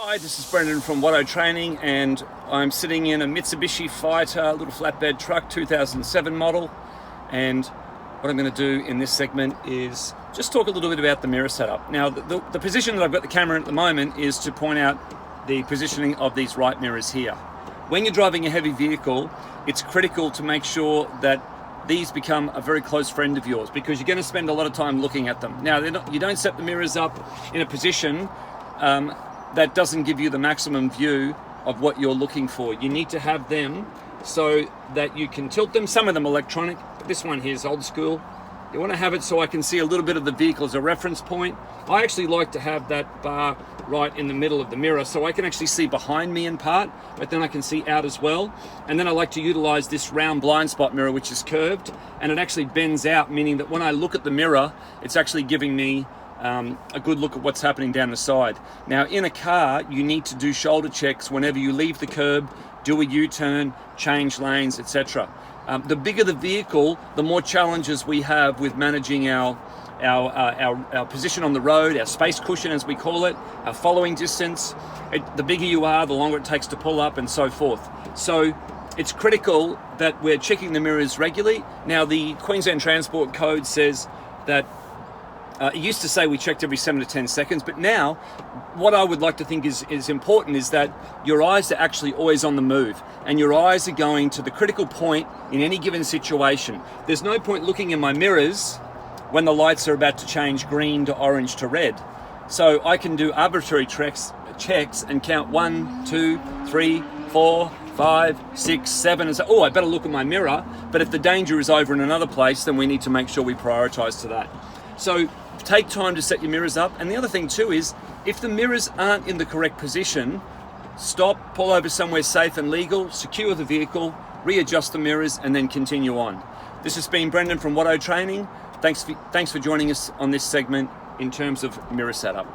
Hi, this is Brendan from Watto Training, and I'm sitting in a Mitsubishi Fighter little flatbed truck, 2007 model. And what I'm going to do in this segment is just talk a little bit about the mirror setup. Now, the position that I've got the camera in at the moment is to point out the positioning of these right mirrors here. When you're driving a heavy vehicle, it's critical to make sure that these become a very close friend of yours, because you're going to spend a lot of time looking at them. Now, you don't set the mirrors up in a position that doesn't give you the maximum view of what you're looking for. You need to have them so that you can tilt them. Some of them electronic, but this one here is old school. You want to have it so I can see a little bit of the vehicle as a reference point. I actually like to have that bar right in the middle of the mirror so I can actually see behind me in part, but then I can see out as well. And then I like to utilize this round blind spot mirror, which is curved, and it actually bends out, meaning that when I look at the mirror, it's actually giving me a good look at what's happening down the side. Now, in a car, you need to do shoulder checks whenever you leave the curb, do a U-turn, change lanes, etc. The bigger the vehicle, the more challenges we have with managing our position on the road, our space cushion as we call it, our following distance. The bigger you are, the longer it takes to pull up and so forth. So it's critical that we're checking the mirrors regularly. Now, the Queensland Transport Code says that it used to say we checked every 7 to 10 seconds, but now what I would like to think is important is that your eyes are actually always on the move, and your eyes are going to the critical point in any given situation. There's no point looking in my mirrors when the lights are about to change green to orange to red. So I can do arbitrary checks and count 1, 2, 3, 4, 5, 6, 7, and say, oh, I better look at my mirror. But if the danger is over in another place, then we need to make sure we prioritize to that. So take time to set your mirrors up. And the other thing too is, if the mirrors aren't in the correct position, stop, pull over somewhere safe and legal, secure the vehicle, readjust the mirrors, and then continue on. This has been Brendan from Watto Training. Thanks for joining us on this segment in terms of mirror setup.